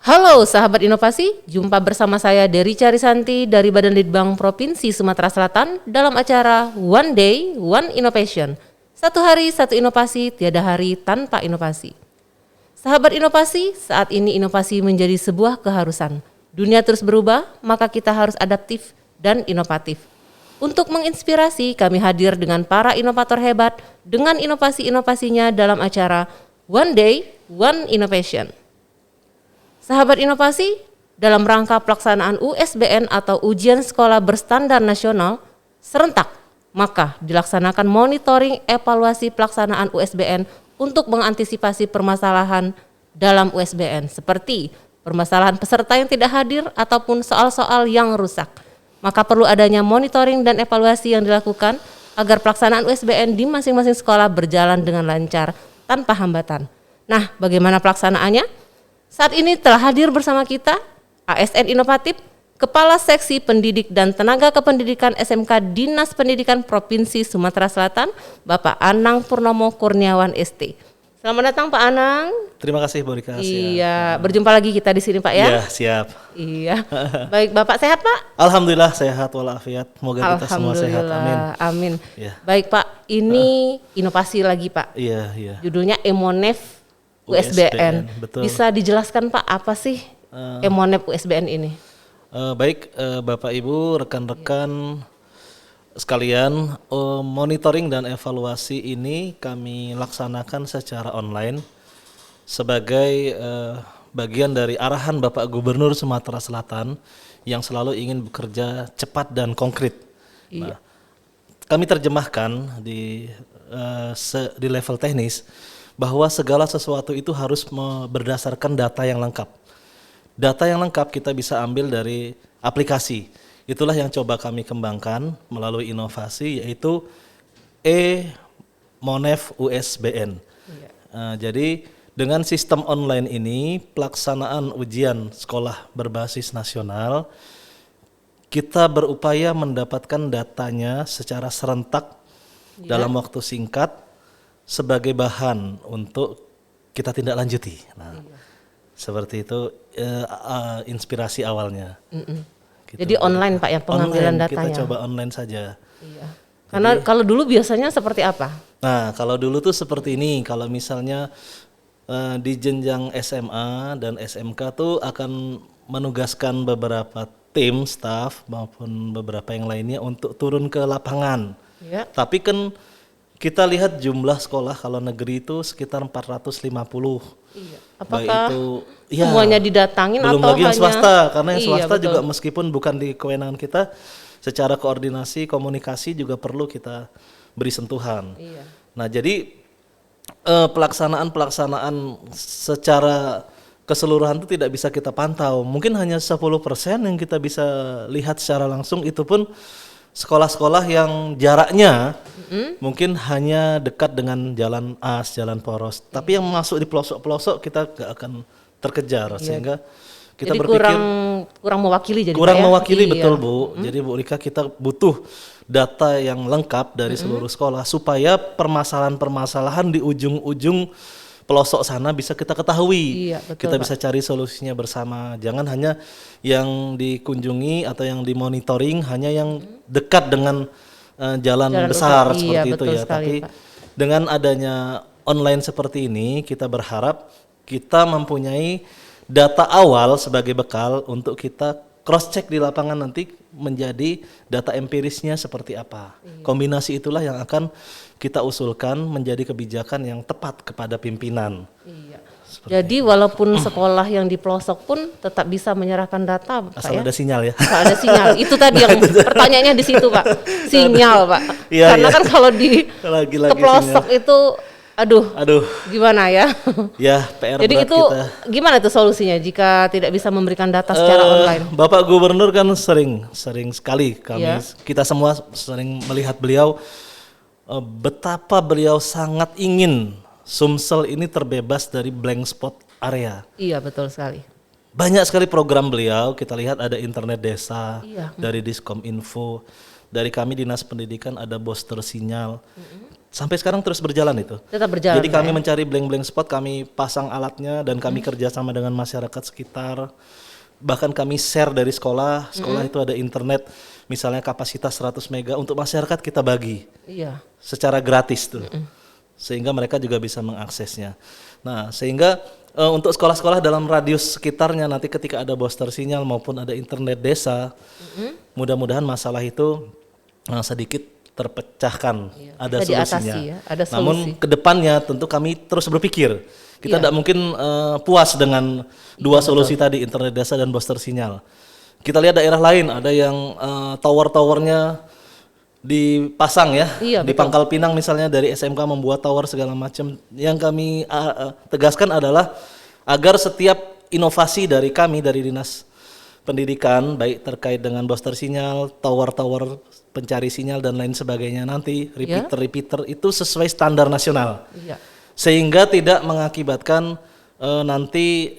Halo sahabat inovasi, jumpa bersama saya Derica Risanti dari Badan Litbang Provinsi Sumatera Selatan dalam acara One Day, One Innovation. Satu hari, satu inovasi, tiada hari tanpa inovasi. Sahabat inovasi, saat ini inovasi menjadi sebuah keharusan. Dunia terus berubah, maka kita harus adaptif dan inovatif. Untuk menginspirasi, kami hadir dengan para inovator hebat dengan inovasi-inovasinya dalam acara One Day, One Innovation. Sahabat inovasi, dalam rangka pelaksanaan USBN atau Ujian Sekolah Berstandar Nasional serentak, maka dilaksanakan monitoring evaluasi pelaksanaan USBN untuk mengantisipasi permasalahan dalam USBN seperti permasalahan peserta yang tidak hadir ataupun soal-soal yang rusak. Maka perlu adanya monitoring dan evaluasi yang dilakukan agar pelaksanaan USBN di masing-masing sekolah berjalan dengan lancar tanpa hambatan. Nah, bagaimana pelaksanaannya? Saat ini telah hadir bersama kita ASN Inovatif, Kepala Seksi Pendidik dan Tenaga Kependidikan SMK Dinas Pendidikan Provinsi Sumatera Selatan, Bapak Anang Purnomo Kurniawan ST. Selamat datang Pak Anang. Terima kasih Bu Rika. Iya, berjumpa lagi kita di sini Pak ya. Iya, siap. Iya. Baik, Bapak sehat Pak? Alhamdulillah sehat walafiat. Semoga kita semua sehat. Amin. Amin. Ya. Baik Pak, ini inovasi lagi Pak. Iya, iya. Judulnya Emonef USBN. Betul. Bisa dijelaskan Pak apa sih Emonef USBN ini? Baik Bapak Ibu, rekan-rekan sekalian, monitoring dan evaluasi ini kami laksanakan secara online sebagai bagian dari arahan Bapak Gubernur Sumatera Selatan yang selalu ingin bekerja cepat dan konkret. Iya. Nah, kami terjemahkan di level teknis bahwa segala sesuatu itu harus berdasarkan data yang lengkap. Data yang lengkap kita bisa ambil dari aplikasi. Itulah yang coba kami kembangkan melalui inovasi, yaitu Emonef USBN. Iya. Jadi dengan sistem online ini, pelaksanaan ujian sekolah berbasis nasional, kita berupaya mendapatkan datanya secara serentak dalam waktu singkat, sebagai bahan untuk kita tindak lanjuti. Nah, seperti itu inspirasi awalnya. Gitu. Jadi online Pak ya pengambilan online, datanya. kita coba online saja. Iya. Karena kalau dulu biasanya seperti apa? Nah, kalau dulu tuh seperti ini. Kalau misalnya di jenjang SMA dan SMK tuh akan menugaskan beberapa tim, staff maupun beberapa yang lainnya untuk turun ke lapangan. Ya. Tapi kan kita lihat jumlah sekolah kalau negeri itu sekitar 450. Iya. Apakah itu, ya, semuanya didatangin belum atau lagi yang hanya swasta, karena yang Iya, swasta betul. juga meskipun bukan di kewenangan kita, secara koordinasi komunikasi juga perlu kita beri sentuhan. Iya. Nah, jadi pelaksanaan secara keseluruhan itu tidak bisa kita pantau. Mungkin hanya 10% yang kita bisa lihat secara langsung, itu pun sekolah-sekolah yang jaraknya mungkin hanya dekat dengan jalan as, jalan poros. Tapi yang masuk di pelosok-pelosok kita gak akan terkejar, sehingga kita jadi berpikir kurang mewakili jadi kurang Pak ya? mewakili. Iya. Betul Bu. Jadi Bu Rika, kita butuh data yang lengkap dari seluruh sekolah supaya permasalahan-permasalahan di ujung-ujung pelosok sana bisa kita ketahui. Iya, betul, kita Pak. bisa cari solusinya bersama. Jangan hanya yang dikunjungi atau yang dimonitoring hanya yang dekat dengan jalan besar utama. seperti Iya, itu betul ya. sekali, Tapi Pak. dengan adanya online seperti ini, kita berharap kita mempunyai data awal sebagai bekal untuk kita cross check di lapangan nanti menjadi data empirisnya seperti apa. Kombinasi itulah yang akan kita usulkan menjadi kebijakan yang tepat kepada pimpinan. Iya. Jadi walaupun sekolah yang di pelosok pun tetap bisa menyerahkan data Pak Asal ya? ada sinyal ya. Asal ada sinyal. Itu tadi yang pertanyaannya di situ Pak. Sinyal Pak. Iya, Karena iya. kan kalau di Lagi-lagi ke pelosok itu aduh Ya gimana ya? PR Jadi berat itu kita. gimana tuh solusinya jika tidak bisa memberikan data secara online? Bapak Gubernur kan sering sekali Iya. kita semua sering melihat beliau betapa beliau sangat ingin Sumsel ini terbebas dari blank spot area. Iya betul sekali. Banyak sekali program beliau, kita lihat ada internet desa, Iya. dari Diskominfo, dari kami Dinas Pendidikan ada booster sinyal. Sampai sekarang terus berjalan itu. Tetap berjalan. Jadi kami Pak, ya? mencari blank-blank spot, kami pasang alatnya dan kami kerjasama dengan masyarakat sekitar. Bahkan kami share dari sekolah itu ada internet, misalnya kapasitas 100 mega untuk masyarakat kita bagi Iya. secara gratis tuh, sehingga mereka juga bisa mengaksesnya. Nah, sehingga untuk sekolah-sekolah dalam radius sekitarnya nanti ketika ada booster sinyal maupun ada internet desa, mudah-mudahan masalah itu sedikit terpecahkan, ada Bisa solusinya. diatasi ya, ada solusi. Namun kedepannya tentu kami terus berpikir, kita tidak mungkin puas dengan dua solusi tadi, internet desa dan booster sinyal. Kita lihat daerah lain ada yang tower-towernya dipasang ya, Iya, di Pangkal Pinang misalnya dari SMK membuat tower segala macam. Yang kami tegaskan adalah agar setiap inovasi dari kami dari Dinas Pendidikan baik terkait dengan booster sinyal, tower-tower pencari sinyal dan lain sebagainya nanti repeater itu sesuai standar nasional. Iya. Sehingga tidak mengakibatkan nanti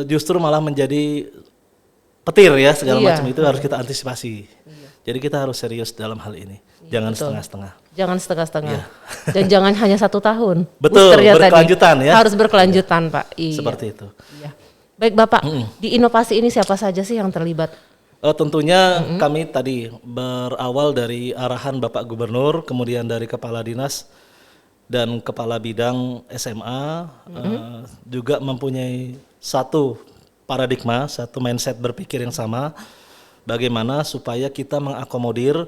justru malah menjadi petir ya segala macam itu harus kita antisipasi. Jadi kita harus serius dalam hal ini, jangan setengah-setengah. Jangan setengah-setengah. Dan jangan hanya 1 tahun. Betul, Boosternya berkelanjutan tadi. ya. Harus berkelanjutan Pak. Iya. Seperti itu. Iya. Baik Bapak, di inovasi ini siapa saja sih yang terlibat? Tentunya kami tadi berawal dari arahan Bapak Gubernur, kemudian dari Kepala Dinas dan Kepala Bidang SMA juga mempunyai satu paradigma, satu mindset berpikir yang sama. Bagaimana supaya kita mengakomodir,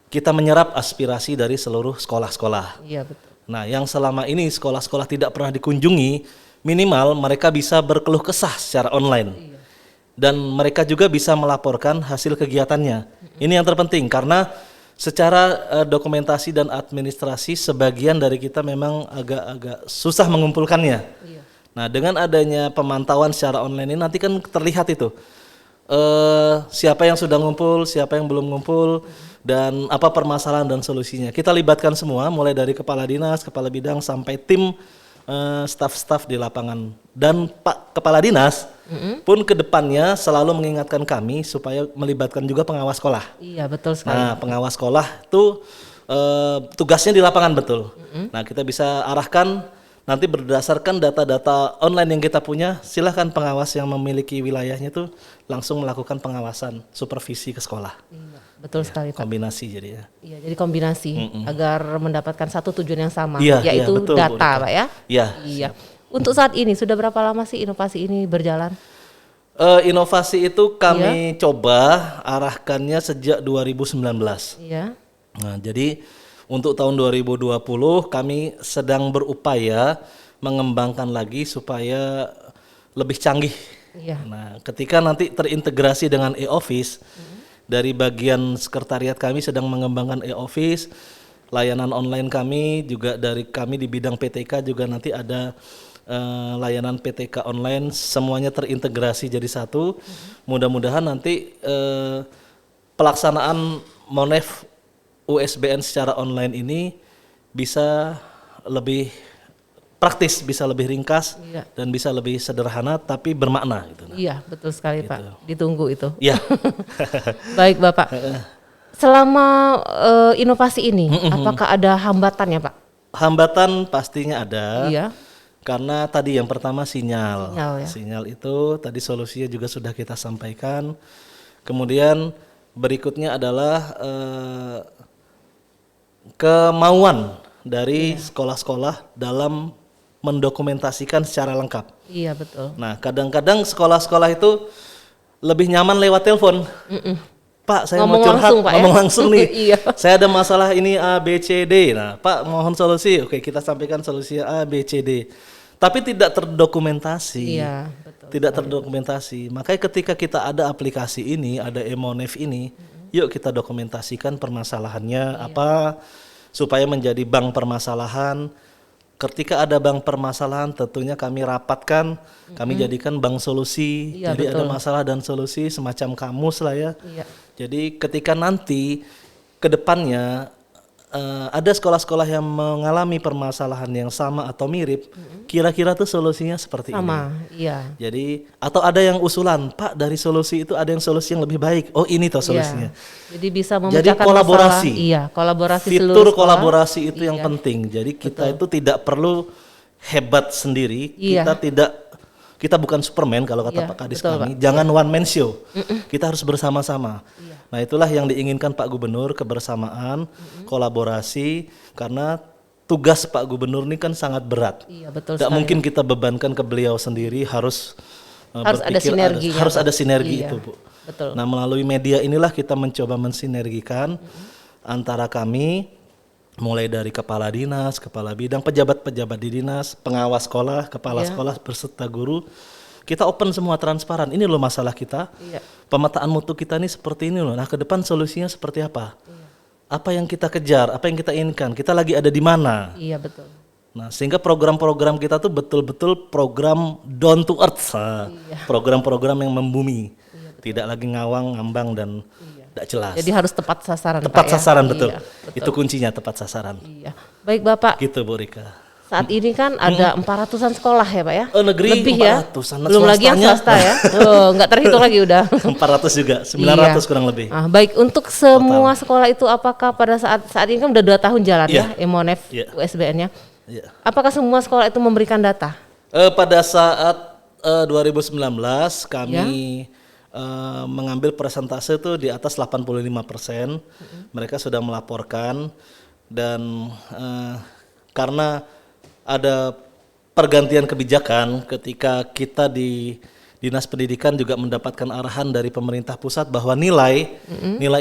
kita menyerap aspirasi dari seluruh sekolah-sekolah. Iya betul. Nah, yang selama ini sekolah-sekolah tidak pernah dikunjungi, minimal mereka bisa berkeluh kesah secara online. Dan mereka juga bisa melaporkan hasil kegiatannya. Ini yang terpenting karena secara dokumentasi dan administrasi sebagian dari kita memang agak-agak susah mengumpulkannya. Nah, dengan adanya pemantauan secara online ini nanti kan terlihat itu. Siapa yang sudah ngumpul, siapa yang belum ngumpul, dan apa permasalahan dan solusinya. Kita libatkan semua, mulai dari kepala dinas, kepala bidang, sampai tim staf-staf di lapangan. Dan Pak Kepala Dinas pun ke depannya selalu mengingatkan kami supaya melibatkan juga pengawas sekolah. Iya betul sekali. Nah, pengawas sekolah itu tugasnya di lapangan betul. Nah, kita bisa arahkan nanti berdasarkan data-data online yang kita punya, silahkan pengawas yang memiliki wilayahnya itu langsung melakukan pengawasan supervisi ke sekolah. Iya, betul sekali Pak. Kombinasi jadi ya. Iya, jadi kombinasi agar mendapatkan satu tujuan yang sama, Iya, yaitu betul, data, Bu. Pak ya. Iya. Iya. Untuk saat ini sudah berapa lama sih inovasi ini berjalan? Inovasi itu kami coba arahkannya sejak 2019. Iya. Nah, jadi untuk tahun 2020 kami sedang berupaya mengembangkan lagi supaya lebih canggih. Iya. Nah, ketika nanti terintegrasi dengan e-office, dari bagian sekretariat kami sedang mengembangkan e-office, layanan online kami juga dari kami di bidang PTK juga nanti ada layanan PTK online, semuanya terintegrasi jadi satu. Mudah-mudahan nanti pelaksanaan Monef USBN secara online ini bisa lebih praktis, bisa lebih ringkas, dan bisa lebih sederhana tapi bermakna gitu. Iya, betul sekali Pak. Ditunggu itu. Iya. Baik Bapak. Selama inovasi ini, apakah ada hambatannya Pak? Hambatan pastinya ada. Iya. Karena tadi yang pertama sinyal. Ya. Sinyal itu tadi solusinya juga sudah kita sampaikan. Kemudian berikutnya adalah kemauan dari sekolah-sekolah dalam mendokumentasikan secara lengkap. Iya betul. Nah, kadang-kadang sekolah-sekolah itu lebih nyaman lewat telepon. Pak, saya Ngomong mau curhat, langsung, Pak, ya? ngomong langsung nih. Iya. Saya ada masalah ini A, B, C, D. Nah, Pak mohon solusi. Oke, kita sampaikan solusi A, B, C, D. Tapi tidak terdokumentasi. Iya, betul. Tidak terdokumentasi. Makanya ketika kita ada aplikasi ini, ada Emonef ini, yuk kita dokumentasikan permasalahannya apa supaya menjadi bank permasalahan. Ketika ada bank permasalahan, tentunya kami rapatkan, kami jadikan bank solusi. Iya, Jadi betul. ada masalah dan solusi semacam kamus lah ya. Iya. Jadi ketika nanti ke depannya ada sekolah-sekolah yang mengalami permasalahan yang sama atau mirip, kira-kira tuh solusinya seperti ini. Sama, iya. Jadi atau ada yang usulan, Pak, dari solusi itu ada yang solusi yang lebih baik. Oh, ini toh solusinya. Iya. Jadi bisa Jadi memecahkan kolaborasi. masalah. Iya, kolaborasi Fitur seluruh sekolah. kolaborasi itu yang Iya. penting. Jadi kita itu tidak perlu hebat sendiri. Iya. Kita bukan Superman kalau kata Iya, Pak Kadis betul, kami. Pak. Jangan one man show. Kita harus bersama-sama. Iya. Nah, itulah yang diinginkan Pak Gubernur, kebersamaan, kolaborasi, karena tugas Pak Gubernur ini kan sangat berat. Iya, betul Gak sekali. mungkin kita bebankan ke beliau sendiri, harus Harus ada berpikir sinerginya, harus Pak. ada sinergi Iya, itu, Bu. betul. Nah, melalui media inilah kita mencoba mensinergikan antara kami, mulai dari kepala dinas, kepala bidang, pejabat-pejabat di dinas, pengawas sekolah, kepala Iya. sekolah beserta guru. Kita open semua, transparan. Ini loh masalah kita. Iya. Pemetaan mutu kita ini seperti ini loh. Nah, ke depan solusinya seperti apa? Apa yang kita kejar, apa yang kita inginkan, kita lagi ada di mana? Iya, betul. Nah, sehingga program-program kita tuh betul-betul program down to earth, program-program yang membumi, tidak lagi ngawang, ngambang dan tidak jelas. Jadi harus tepat sasaran, Tepat Pak, ya? sasaran, betul. Iya, betul. Itu kuncinya, tepat sasaran. Iya. Baik, Bapak. Gitu, Bu Rika. Saat ini kan ada 400-an sekolah ya, Pak ya? Oh, negeri Lebih ya? 400-an. Belum lagi yang Swastanya. swasta ya? Oh, nggak terhitung lagi udah. 400 juga, 900 Iya. kurang lebih. Ah, baik, untuk semua sekolah itu apakah pada saat ini kan udah 2 tahun jalan Iya. ya, Emonef Iya. USBN-nya. Iya. Apakah semua sekolah itu memberikan data? Pada saat 2019 kami Ya. mengambil persentase itu di atas 85%. Mereka sudah melaporkan dan karena ada pergantian kebijakan ketika kita di Dinas Pendidikan juga mendapatkan arahan dari pemerintah pusat bahwa nilai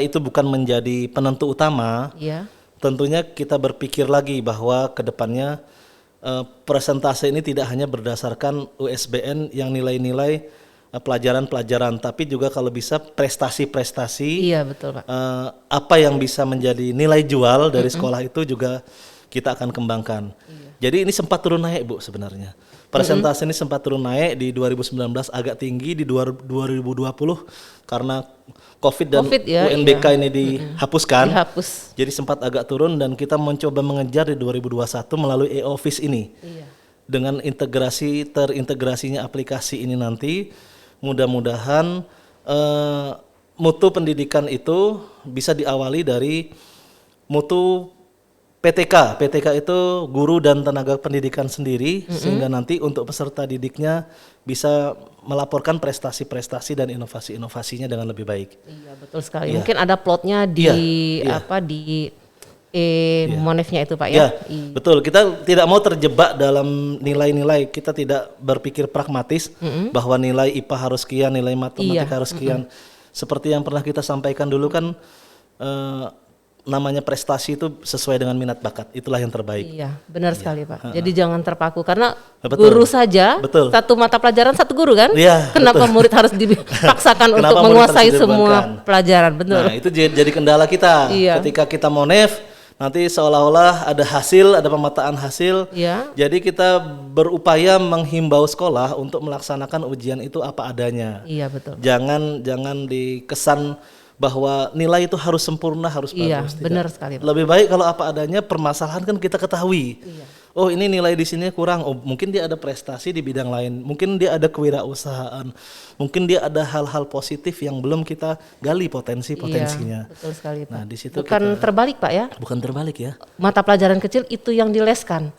itu bukan menjadi penentu utama. Iya. Tentunya kita berpikir lagi bahwa ke depannya presentase ini tidak hanya berdasarkan USBN yang nilai-nilai pelajaran-pelajaran, tapi juga kalau bisa prestasi-prestasi, Iya, betul, Pak. apa yang bisa menjadi nilai jual dari sekolah itu juga kita akan kembangkan. Jadi ini sempat turun naik, Bu, sebenarnya. Persentase ini sempat turun naik di 2019, agak tinggi di 2020 karena COVID dan Covid ya, UNBK ini dihapuskan. Dihapus. Jadi sempat agak turun dan kita mencoba mengejar di 2021 melalui e-office ini. Iya. Dengan terintegrasinya aplikasi ini nanti, mudah-mudahan mutu pendidikan itu bisa diawali dari mutu PTK. PTK itu guru dan tenaga pendidikan sendiri, sehingga nanti untuk peserta didiknya bisa melaporkan prestasi-prestasi dan inovasi-inovasinya dengan lebih baik. Iya, betul sekali. Iya. Mungkin ada plotnya di Iya. di Monefnya itu, Pak Ya, ya. betul. Kita tidak mau terjebak dalam nilai-nilai. Kita tidak berpikir pragmatis bahwa nilai IPA harus sekian, nilai matematika Iya. harus sekian. Seperti yang pernah kita sampaikan dulu kan, namanya prestasi itu sesuai dengan minat bakat. Itulah yang terbaik. Iya, benar sekali, Pak. Jadi jangan terpaku karena Betul. guru saja Betul. satu mata pelajaran satu guru kan? Iya, Kenapa murid harus dipaksakan Kenapa untuk murid menguasai harus semua dibebankan? pelajaran? Betul. Nah, itu jadi kendala kita. Iya. Ketika kita monef, nanti seolah-olah ada hasil, ada pemetaan hasil. Iya. Jadi kita berupaya menghimbau sekolah untuk melaksanakan ujian itu apa adanya. Iya, betul. Jangan dikesan bahwa nilai itu harus sempurna, harus Iya, bagus. Tidak. benar sekali, Pak. Lebih baik kalau apa adanya, permasalahan kan kita ketahui. Iya. Oh, ini nilai di sini kurang. Oh, mungkin dia ada prestasi di bidang lain. Mungkin dia ada kewirausahaan. Mungkin dia ada hal-hal positif yang belum kita gali potensi-potensinya. Iya, betul sekali, Pak. Nah, di situ Bukan terbalik, Pak ya. bukan terbalik ya. Mata pelajaran kecil itu yang dileskan.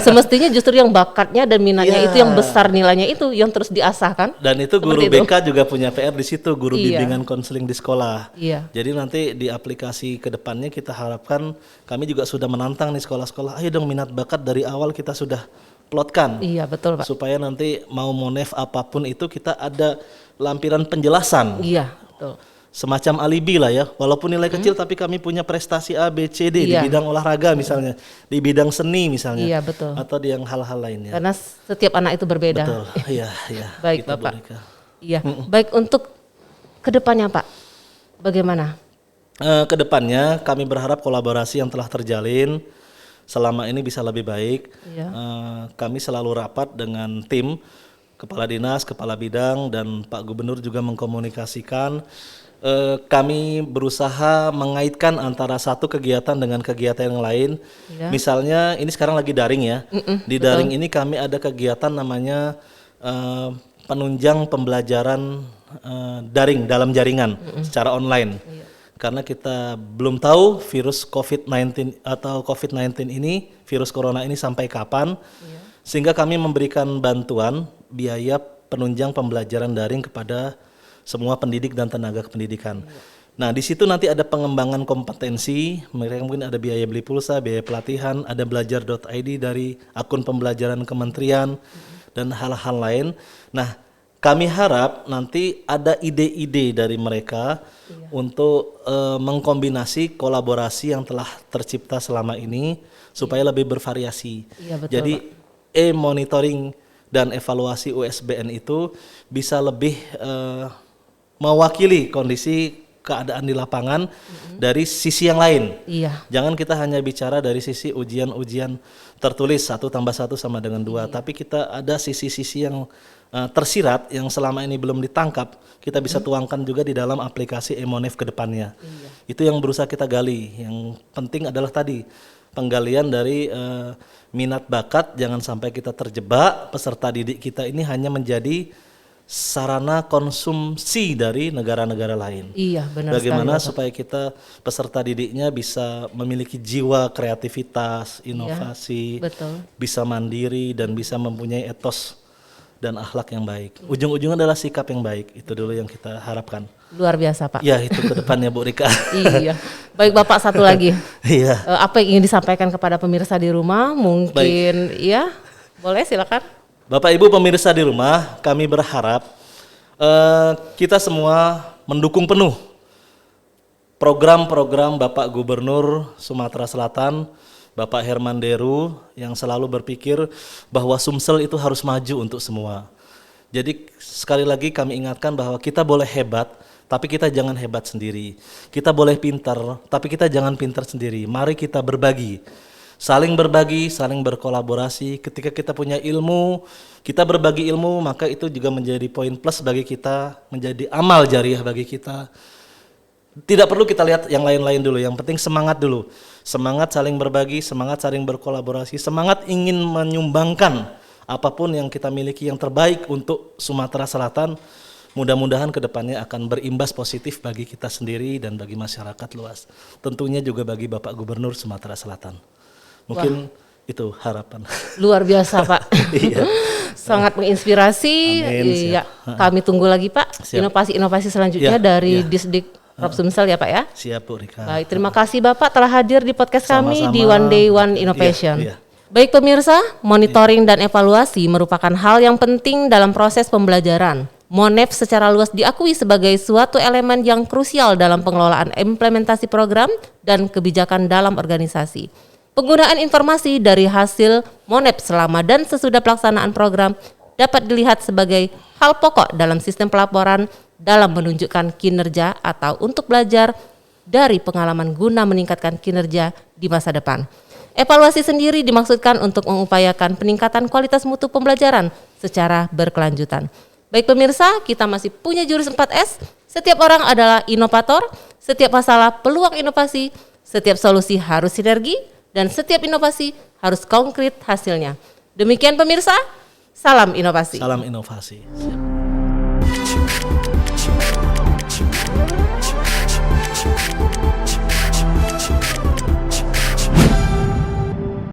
Semestinya justru yang bakatnya dan minatnya Iya. itu yang besar nilainya itu yang terus diasahkan. Dan itu guru Seperti itu. BK juga punya PR di situ, guru Iya. bimbingan konseling di sekolah. Iya. Jadi nanti di aplikasi ke depannya kita harapkan, kami juga sudah menantang nih sekolah-sekolah, ayo dong minat bakat dari awal kita sudah plotkan. Iya, betul, Pak. Supaya nanti mau monef apapun itu kita ada lampiran penjelasan. Iya, betul. Semacam alibi lah ya, walaupun nilai kecil tapi kami punya prestasi A, B, C, D Iya. di bidang olahraga misalnya, di bidang seni misalnya, Iya, betul. atau di yang hal-hal lainnya. Karena setiap anak itu berbeda. Betul, iya, iya. Baik, Gitu, Bu Bapak. Rika. Iya. Baik, untuk kedepannya, Pak, bagaimana? Kedepannya kami berharap kolaborasi yang telah terjalin selama ini bisa lebih baik. Iya. Kami selalu rapat dengan tim kepala dinas, kepala bidang dan Pak Gubernur juga mengkomunikasikan kami berusaha mengaitkan antara satu kegiatan dengan kegiatan yang lain. Ya. Misalnya ini sekarang lagi daring ya. Di daring ini kami ada kegiatan namanya penunjang pembelajaran daring dalam jaringan secara online. Karena kita belum tahu virus COVID-19 atau COVID-19 ini, virus corona ini sampai kapan. Sehingga kami memberikan bantuan biaya penunjang pembelajaran daring kepada semua pendidik dan tenaga kependidikan. Nah, di situ nanti ada pengembangan kompetensi, mereka mungkin ada biaya beli pulsa, biaya pelatihan, ada belajar.id dari akun pembelajaran kementerian dan hal-hal lain. Nah, kami harap nanti ada ide-ide dari mereka untuk mengkombinasi kolaborasi yang telah tercipta selama ini supaya lebih bervariasi. Iya, betul, Jadi Pak. monitoring dan evaluasi USBN itu bisa lebih mewakili kondisi keadaan di lapangan dari sisi yang lain. Iya. Jangan kita hanya bicara dari sisi ujian-ujian tertulis 1+1 sama dengan 2, tapi kita ada sisi-sisi yang tersirat yang selama ini belum ditangkap, kita bisa tuangkan juga di dalam aplikasi Emonef ke depannya. Itu yang berusaha kita gali. Yang penting adalah tadi penggalian dari minat bakat, jangan sampai kita terjebak peserta didik kita ini hanya menjadi sarana konsumsi dari negara-negara lain. Iya, benar Bagaimana sekali, supaya kita peserta didiknya bisa memiliki jiwa kreativitas, inovasi, betul. bisa mandiri dan bisa mempunyai etos dan akhlak yang baik. Ujung-ujungnya adalah sikap yang baik. Itu dulu yang kita harapkan. Luar biasa, Pak. Ya, itu ke depannya Bu Rika. Iya. Baik Bapak, satu lagi. Iya. Apa yang ingin disampaikan kepada pemirsa di rumah? Mungkin ya, boleh silakan. Bapak Ibu pemirsa di rumah, kami berharap kita semua mendukung penuh program-program Bapak Gubernur Sumatera Selatan, Bapak Herman Deru, yang selalu berpikir bahwa Sumsel itu harus maju untuk semua. Jadi sekali lagi kami ingatkan bahwa kita boleh hebat, tapi kita jangan hebat sendiri. Kita boleh pintar, tapi kita jangan pintar sendiri. Mari kita berbagi. Saling berbagi, saling berkolaborasi. Ketika kita punya ilmu, kita berbagi ilmu, maka itu juga menjadi poin plus bagi kita, menjadi amal jariah bagi kita. Tidak perlu kita lihat yang lain-lain dulu, yang penting semangat dulu. Semangat saling berbagi, semangat saling berkolaborasi, semangat ingin menyumbangkan apapun yang kita miliki yang terbaik untuk Sumatera Selatan. Mudah-mudahan ke depannya akan berimbas positif bagi kita sendiri dan bagi masyarakat luas. Tentunya juga bagi Bapak Gubernur Sumatera Selatan. Mungkin itu harapan. Luar biasa, Pak. Iya. Sangat menginspirasi. Amin, Iya, kami tunggu lagi, Pak. Siap. Inovasi-inovasi selanjutnya Ya, dari ya. Disdik Prof Sumsel ya, Pak ya. Siap Bu Rika. Baik, terima kasih Bapak telah hadir di podcast kami Sama-sama. di One Day One Innovation. Iya, iya. Baik pemirsa, monitoring dan evaluasi merupakan hal yang penting dalam proses pembelajaran. Monef secara luas diakui sebagai suatu elemen yang krusial dalam pengelolaan implementasi program dan kebijakan dalam organisasi. Penggunaan informasi dari hasil Monef selama dan sesudah pelaksanaan program dapat dilihat sebagai hal pokok dalam sistem pelaporan dalam menunjukkan kinerja atau untuk belajar dari pengalaman guna meningkatkan kinerja di masa depan. Evaluasi sendiri dimaksudkan untuk mengupayakan peningkatan kualitas mutu pembelajaran secara berkelanjutan. Baik pemirsa, kita masih punya jurus 4S. Setiap orang adalah inovator, setiap masalah peluang inovasi, setiap solusi harus sinergi, dan setiap inovasi harus konkret hasilnya. Demikian pemirsa, salam inovasi. Salam inovasi. Siap.